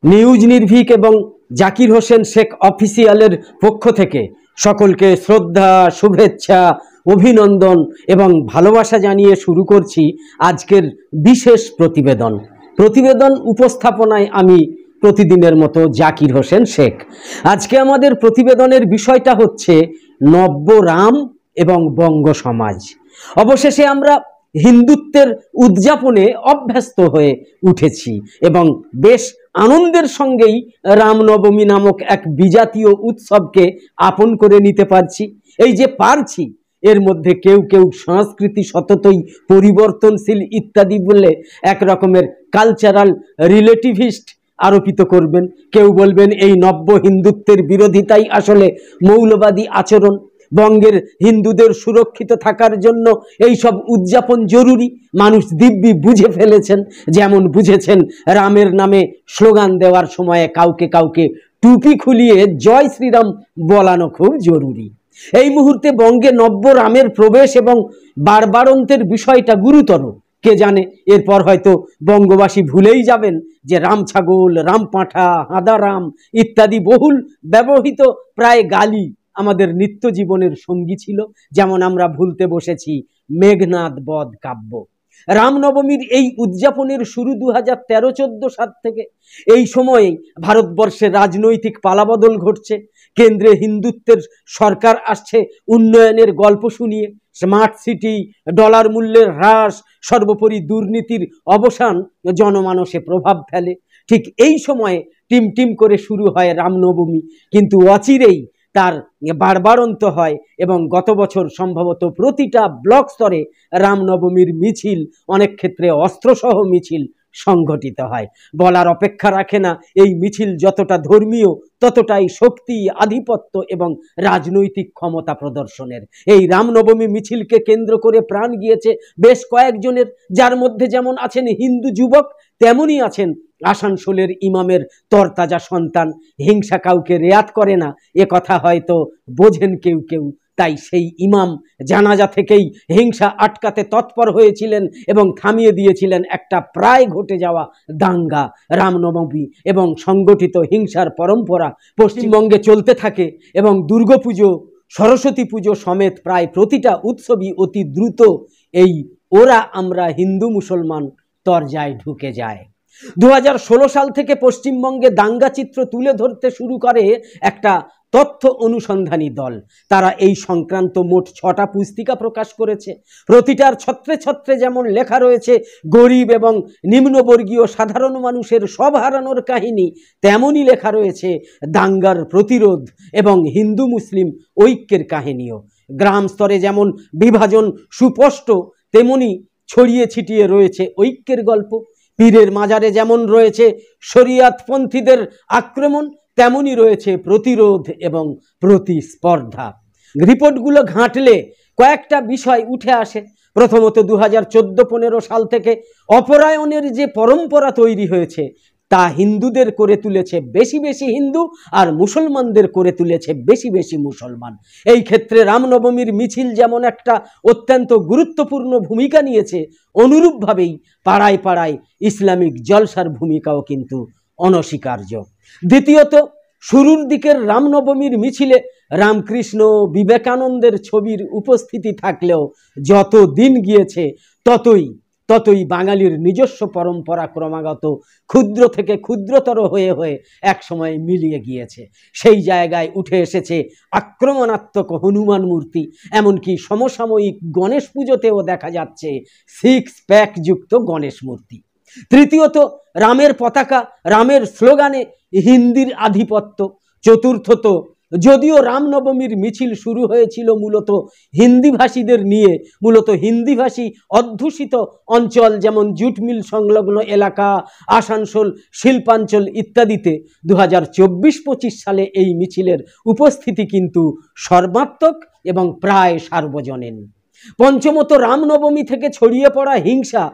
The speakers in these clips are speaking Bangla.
নিউজ নির্ভীক এবং জাকির হোসেন শেখ অফিসিয়ালের পক্ষ থেকে সকলকে শ্রদ্ধা, শুভেচ্ছা, অভিনন্দন এবং ভালোবাসা জানিয়ে শুরু করছি আজকের বিশেষ প্রতিবেদন উপস্থাপনায় আমি প্রতিদিনের মতো জাকির হোসেন শেখ। আজকে আমাদের প্রতিবেদনের বিষয়টা হচ্ছে নব্য রাম এবং বঙ্গ সমাজ। অবশেষে আমরা হিন্দুত্বের উদযাপনে অভ্যস্ত হয়ে উঠেছি এবং বেশ আনন্দের সঙ্গেই রামনবমী নামক এক বিজাতীয় উৎসবকে আপন করে নিতে পারছি। এই যে পারছি, এর মধ্যে কেউ কেউ সংস্কৃতি সততই পরিবর্তনশীল ইত্যাদি বলে এক রকমের কালচারাল রিলেটিভিস্ট আরোপিত করবেন। কেউ বলবেন এই নব্য হিন্দুত্বের বিরোধিতাই আসলে মৌলবাদী আচরণ। বঙ্গের হিন্দুদের সুরক্ষিত থাকার জন্য এই সব উদযাপন জরুরি। মানুষ দিব্যি বুঝে ফেলেছেন, যেমন বুঝেছেন রামের নামে স্লোগান দেওয়ার সময়ে কাউকে কাউকে টুপি খুলিয়ে জয় শ্রীরাম বলানো খুব জরুরি। এই মুহূর্তে বঙ্গে নব্য রামের প্রবেশ এবং বারবারন্তের বিষয়টা গুরুতর। কে জানে এরপর হয়তো বঙ্গবাসী ভুলেই যাবেন যে রাম ছাগল, রাম পাঁঠা, হাঁদা রাম ইত্যাদি বহুল ব্যবহৃত প্রায় গালি আমাদের নিত্য জীবনের সঙ্গী ছিল। যেমন আমরা ভুলতে বসেছি মেঘনাদ বধ কাব্য। রামনবমীর এই উদযাপনের শুরু 2013-14 সাল থেকে। এই সময়ে ভারতবর্ষের রাজনৈতিক পালাবদল ঘটছে। কেন্দ্রে হিন্দুত্বের সরকার আসছে উন্নয়নের গল্প শুনিয়ে। স্মার্ট সিটি, ডলার মূল্যের হ্রাস, সর্বোপরি দুর্নীতির অবসান জনমানসে প্রভাব ফেলে। ঠিক এই সময়ে টিম করে শুরু হয় রামনবমী, কিন্তু অচিরেই তার বারবারন্ত হয় এবং গত বছর সম্ভবত প্রতিটা ব্লক স্তরে রামনবমীর মিছিল, অনেক ক্ষেত্রে অস্ত্রসহ মিছিল সংঘটিত হয়। বলার অপেক্ষা রাখে না এই মিছিল যতটা ধর্মীয় ততটাই শক্তি, আধিপত্য এবং রাজনৈতিক ক্ষমতা প্রদর্শনের। এই রামনবমী মিছিলকে কেন্দ্র করে প্রাণ গিয়েছে বেশ কয়েকজনের, যার মধ্যে যেমন আছেন হিন্দু যুবক, তেমনই আছেন আসানসোলের ইমামের তরতাজা সন্তান। হিংসা কাউকে রেয়াত করে না, এ কথা হয়তো বোঝেন কেউ কেউ। তাই সেই ইমাম জানাজা থেকেই হিংসা আটকাতে তৎপর হয়েছিলেন এবং থামিয়ে দিয়েছিলেন একটা প্রায় ঘটে যাওয়া দাঙ্গা। রামনবমী এবং সংগঠিত হিংসার পরম্পরা পশ্চিমবঙ্গে চলতে থাকে এবং দুর্গাপুজো, সরস্বতী পুজো সমেত প্রায় প্রতিটা উৎসবই অতি দ্রুত এই ওরা আমরা হিন্দু মুসলমান তরজায় ঢুকে যায়। 2016 সাল থেকে পশ্চিমবঙ্গে দাঙ্গা চিত্র তুলে ধরতে শুরু করে একটা তথ্য অনুসন্ধানী দল। তারা এই সংক্রান্ত মোট 6টা পুস্তিকা প্রকাশ করেছে। প্রতিটার ছত্রে ছত্রে যেমন লেখা রয়েছে গরিব এবং নিম্নবর্গীয় সাধারণ মানুষের সব হারানোর কাহিনী, তেমনই লেখা রয়েছে দাঙ্গার প্রতিরোধ এবং হিন্দু মুসলিম ঐক্যের কাহিনীও। গ্রাম স্তরে যেমন বিভাজন সুস্পষ্ট, তেমনি ছড়িয়ে ছিটিয়ে রয়েছে ঐক্যের গল্প। পীরের মাজারে যেমন রয়েছে শরিয়াতপন্থীদের আক্রমণ, তেমনই রয়েছে প্রতিরোধ এবং প্রতিস্পর্ধা। রিপোর্টগুলো ঘাঁটলে কয়েকটা বিষয় উঠে আসে। প্রথমত 2014-15 সাল থেকে অপরায়ণের যে পরম্পরা তৈরি হয়েছে তা হিন্দুদের করে তুলেছে বেশি বেশি হিন্দু আর মুসলমানদের করে তুলেছে বেশি বেশি মুসলমান। এই ক্ষেত্রে রামনবমীর মিছিল যেমন একটা অত্যন্ত গুরুত্বপূর্ণ ভূমিকা নিয়েছে, অনুরূপভাবেই পাড়ায় পাড়ায় ইসলামিক জলসার ভূমিকাও কিন্তু অনস্বীকার্য। দ্বিতীয়ত, শুরুর দিকের রামনবমীর মিছিলে রামকৃষ্ণ, বিবেকানন্দের ছবির উপস্থিতি থাকলেও যত দিন গিয়েছে ততই বাঙালির নিজস্ব পরম্পরা ক্রমাগত ক্ষুদ্র থেকে ক্ষুদ্রতর হয়ে হয়ে একসময় মিলিয়ে গিয়েছে। সেই জায়গায় উঠে এসেছে আক্রমণাত্মক হনুমান মূর্তি, এমনকি সমসাময়িক গণেশ পুজোতেও দেখা যাচ্ছে 6 প্যাক যুক্ত গণেশ মূর্তি। তৃতীয়ত, রামের পতাকা, রামের স্লোগানে হিন্দির আধিপত্য। চতুর্থত, যদিও রামনবমীর মিছিল শুরু হয়েছিল মূলত হিন্দিভাষীদের নিয়ে, মূলত হিন্দিভাষী অধ্যুষিত অঞ্চল যেমন জুট মিল সংলগ্ন এলাকা, আসানসোল শিল্পাঞ্চল ইত্যাদিতে, 2024-25 সালে এই মিছিলের উপস্থিতি কিন্তু সর্বাত্মক এবং প্রায় সার্বজনীন। পঞ্চমত, রামনবমী থেকে ছড়িয়ে পড়া হিংসা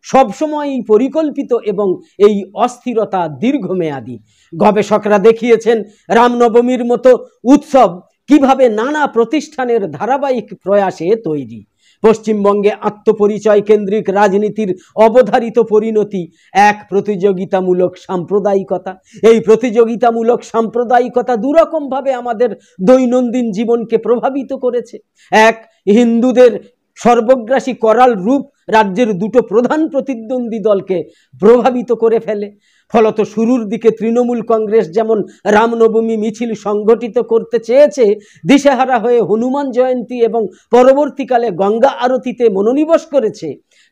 সবসময়ই পরিকল্পিত এবং এই অস্থিরতা দীর্ঘমেয়াদী। গবেষকরা দেখিয়েছেন রামনবমীর মতো উৎসব কিভাবে নানা প্রতিষ্ঠানের ধারাবাহিক প্রয়াসে তৈরি। পশ্চিমবঙ্গে আত্মপরিচয় কেন্দ্রিক রাজনীতির অবধারিত পরিণতি এক প্রতিযোগিতামূলক সাম্প্রদায়িকতা। এই প্রতিযোগিতামূলক সাম্প্রদায়িকতা দুরকমভাবে আমাদের দৈনন্দিন জীবনকে প্রভাবিত করেছে। এক, হিন্দুদের সর্বগ্রাসী করাল রূপ রাজ্যের দুটো প্রধান প্রতিদ্বন্দ্বী দলকে প্রভাবিত করে ফেলে। ফলত শুরুর দিকে তৃণমূল কংগ্রেস যেমন রামনবমী মিছিল সংগঠিত করতে চেয়েছে, দিশেহারা হয়ে হনুমান জয়ন্তী এবং পরবর্তীকালে গঙ্গা আরতিতে মনোনিবেশ করেছে,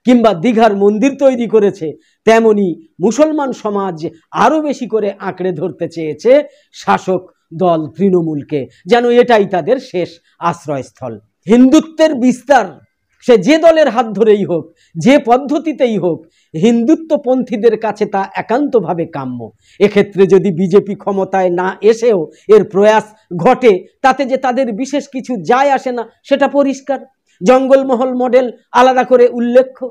কিংবা দীঘার মন্দির তৈরি করেছে, তেমনি মুসলমান সমাজ আরও বেশি করে আঁকড়ে ধরতে চেয়েছে শাসক দল তৃণমূলকে, যেন এটাই তাদের শেষ আশ্রয়স্থল। হিন্দুত্বের বিস্তার সে যে দলের হাত ধরেই হোক, যে পদ্ধতিতেই হোক, হিন্দুত্বপন্থীদের কাছে তা একান্তভাবে কাম্য। এক্ষেত্রে যদি বিজেপি ক্ষমতায় না এসেও এর প্রয়াস ঘটে, তাতে যে তাদের বিশেষ কিছু যায় আসে না সেটা পরিষ্কার। জঙ্গলমহল মডেল আলাদা করে উল্লেখ্য।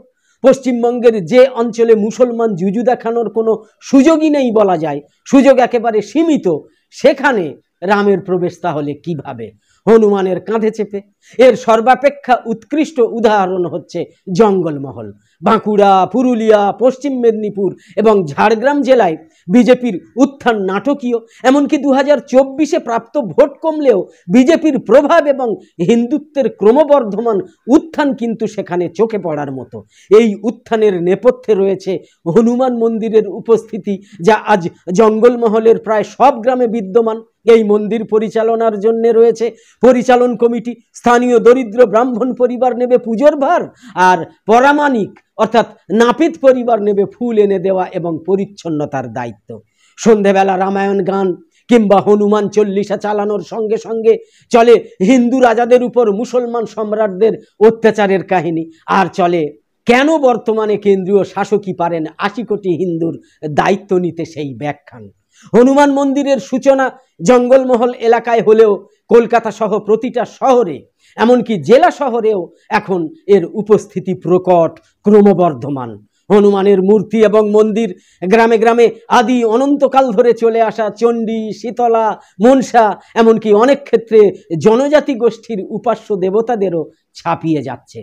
পশ্চিমবঙ্গের যে অঞ্চলে মুসলমান জুজু দেখানোর কোনো সুযোগই নেই বলা যায়, সুযোগ একেবারে সীমিত, সেখানে রামের প্রবেশ তাহলে কিভাবে? হনুমানের কাঁধে চেপে। এর সর্বাপেক্ষা উৎকৃষ্ট উদাহরণ হচ্ছে জঙ্গলমহল। বাঁকুড়া, পুরুলিয়া, পশ্চিম মেদিনীপুর এবং ঝাড়গ্রাম জেলায় বিজেপির উত্থান নাটকীয়। এমনকি 2024-এ প্রাপ্ত ভোট কমলেও বিজেপির প্রভাব এবং হিন্দুত্বের ক্রমবর্ধমান উত্থান কিন্তু সেখানে চোখে পড়ার মতো। এই উত্থানের নেপথ্যে রয়েছে হনুমান মন্দিরের উপস্থিতি, যা আজ জঙ্গলমহলের প্রায় সব গ্রামে বিদ্যমান। এই মন্দির পরিচালনার জন্য রয়েছে পরিচালন কমিটি। স্থানীয় দরিদ্র ব্রাহ্মণ পরিবার নেবে পুজোর ভার, আর পরামানিক অর্থাৎ নাপিত পরিবার নেবে ফুল এনে দেওয়া এবং পরিচ্ছন্নতার দায়িত্ব। সন্ধেবেলা রামায়ণ গান কিংবা হনুমান চল্লিশা চালানোর সঙ্গে সঙ্গে চলে হিন্দু রাজাদের উপর মুসলমান সম্রাটদের অত্যাচারের কাহিনী। আর চলে কেন বর্তমানে কেন্দ্রীয় শাসকই পারেন 80 কোটি হিন্দুর দায়িত্ব নিতে সেই ব্যাখ্যান। হনুমান মন্দিরের সূচনা জঙ্গলমহল এলাকায় হলেও কলকাতা সহ প্রতিটা শহরে, এমনকি জেলা শহরেও এখন এর উপস্থিতি প্রকট, ক্রমবর্ধমান। হনুমানের মূর্তি এবং মন্দির গ্রামে গ্রামে আদি অনন্তকাল ধরে চলে আসা চণ্ডী, শীতলা, মনসা, এমনকি অনেক ক্ষেত্রে জনজাতি গোষ্ঠীর উপাস্য দেবতাদেরও ছাপিয়ে যাচ্ছে।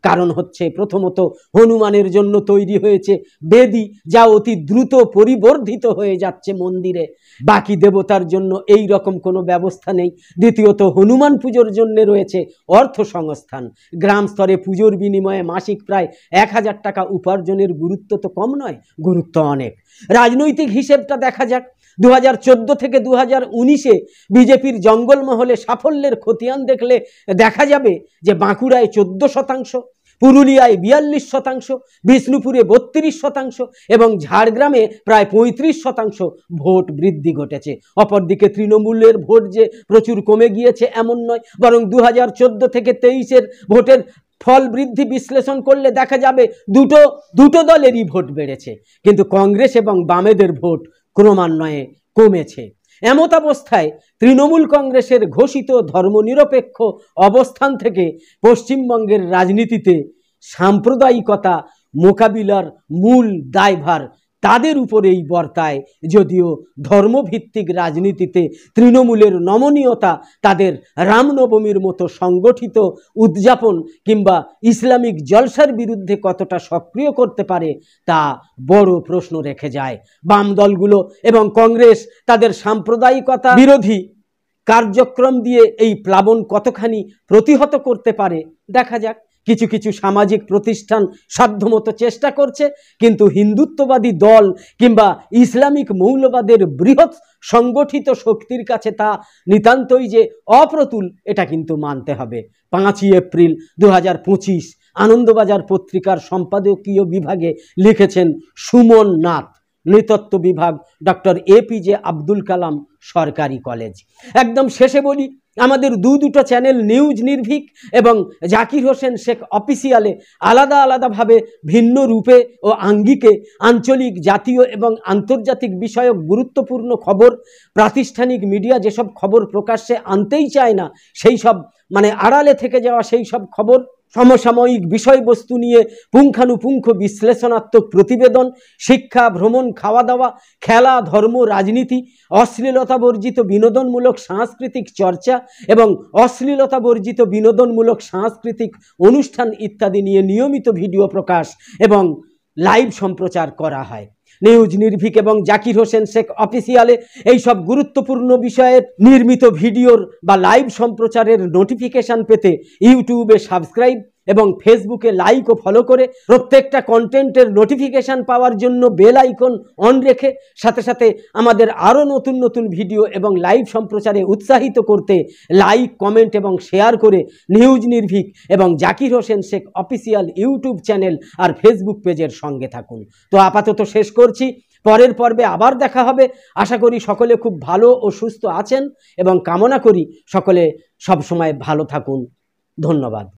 কারণ হচ্ছে প্রথমত হনুমানের জন্য তৈরি হয়েছে বেদি, যা অতি দ্রুত পরিবর্ধিত হয়ে যাচ্ছে মন্দিরে। বাকি দেবতার জন্য এই রকম কোনো ব্যবস্থা নেই। দ্বিতীয়ত হনুমান পুজোর জন্য রয়েছে অর্থ সংস্থান। গ্রাম স্তরে পুজোর বিনিময়ে মাসিক প্রায় 1000 টাকা উপার্জনের গুরুত্ব তো কম নয়, গুরুত্ব অনেক। রাজনৈতিক হিসেবটা দেখা যাক। 2014 থেকে 2019-এ বিজেপির জঙ্গলমহলে সাফল্যের খতিয়ান দেখলে দেখা যাবে যে বাঁকুড়ায় 14%, পুরুলিয়ায় 42%, বিষ্ণুপুরে 32% এবং ঝাড়গ্রামে প্রায় 35% ভোট বৃদ্ধি ঘটেছে। অপরদিকে তৃণমূলের ভোট যে প্রচুর কমে গিয়েছে এমন নয়, বরং 2014 থেকে 23-এর ভোটের ফল বৃদ্ধি বিশ্লেষণ করলে দেখা যাবে দুটো দলেরই ভোট বেড়েছে, কিন্তু কংগ্রেস এবং বামেদের ভোট ক্রমান্বয়ে কমেছে। এমত অবস্থায় তৃণমূল কংগ্রেসের ঘোষিত ধর্মনিরপেক্ষ অবস্থান থেকে পশ্চিমবঙ্গের রাজনীতিতে সাম্প্রদায়িকতা মোকাবিলার মূল দায়ভার তাদের উপরেই বর্তায়। যদিও ধর্মভিত্তিক রাজনীতিতে তৃণমূলের নমনীয়তা তাদের রামনবমীর মতো সংগঠিত উদযাপন কিংবা ইসলামিক জলসার বিরুদ্ধে কতটা সক্রিয় করতে পারে তা বড় প্রশ্ন রেখে যায়। বাম দলগুলো এবং কংগ্রেস তাদের সাম্প্রদায়িকতা বিরোধী কার্যক্রম দিয়ে এই প্লাবন কতখানি প্রতিহত করতে পারে দেখা যাক। কিছু কিছু সামাজিক প্রতিষ্ঠান সাধ্যমতো চেষ্টা করছে, কিন্তু হিন্দুত্ববাদী দল কিংবা ইসলামিক মৌলবাদের বৃহৎ সংগঠিত শক্তির কাছে তা নিতান্তই যে অপ্রতুল এটা কিন্তু মানতে হবে। 5ই এপ্রিল 2025 আনন্দবাজার পত্রিকার সম্পাদকীয় বিভাগে লিখেছেন সুমন নাথ, নৃতত্ত্ব বিভাগ, ডক্টর APJ আব্দুল কালাম সরকারি কলেজ। একদম শেষে বলি, আমাদের দুটো চ্যানেল নিউজ নির্ভীক এবং জাকির হোসেন শেখ অফিসিয়ালে আলাদা আলাদাভাবে ভিন্ন রূপে ও আঙ্গিকে আঞ্চলিক, জাতীয় এবং আন্তর্জাতিক বিষয়ক গুরুত্বপূর্ণ খবর, প্রাতিষ্ঠানিক মিডিয়া যেসব খবর প্রকাশ্যে আনতেই চায় না সেই সব আড়ালে থেকে যাওয়া সেই সব খবর সমসাময়িক বিষয়বস্তু নিয়ে পুঙ্খানুপুঙ্খ বিশ্লেষণাত্মক প্রতিবেদন, শিক্ষা, ভ্রমণ, খাওয়া দাওয়া, খেলা, ধর্ম, রাজনীতি, অশ্লীলতা বর্জিত বিনোদনমূলক সাংস্কৃতিক চর্চা এবং অশ্লীলতা বর্জিত বিনোদনমূলক সাংস্কৃতিক অনুষ্ঠান ইত্যাদি নিয়ে নিয়মিত ভিডিও প্রকাশ এবং লাইভ সম্প্রচার করা হয়। নিউজ নির্ভীক এবং জাকির হোসেন শেখ অফিসিয়ালে এই সব গুরুত্বপূর্ণ বিষয়ের নির্মিত ভিডিওর বা লাইভ সম্প্রচারের নোটিফিকেশন পেতে ইউটিউবে সাবস্ক্রাইব এবং ফেসবুকে লাইক ও ফলো করে প্রত্যেকটা কন্টেন্টের নোটিফিকেশন পাওয়ার জন্য বেল আইকন অন রেখে সাথে সাথে আমাদের আরও নতুন নতুন ভিডিও এবং লাইভ সম্প্রচারে উৎসাহিত করতে লাইক, কমেন্ট এবং শেয়ার করে নিউজ নির্ভীক এবং Zakir Hossain Sheikh official YouTube channel আর ফেসবুক পেজের সঙ্গে থাকুন। তো আপাতত শেষ করছি, পরের পর্বে আবার দেখা হবে। আশা করি সকলে খুব ভালো ও সুস্থ আছেন এবং কামনা করি সকলে সবসময় ভালো থাকুন। ধন্যবাদ।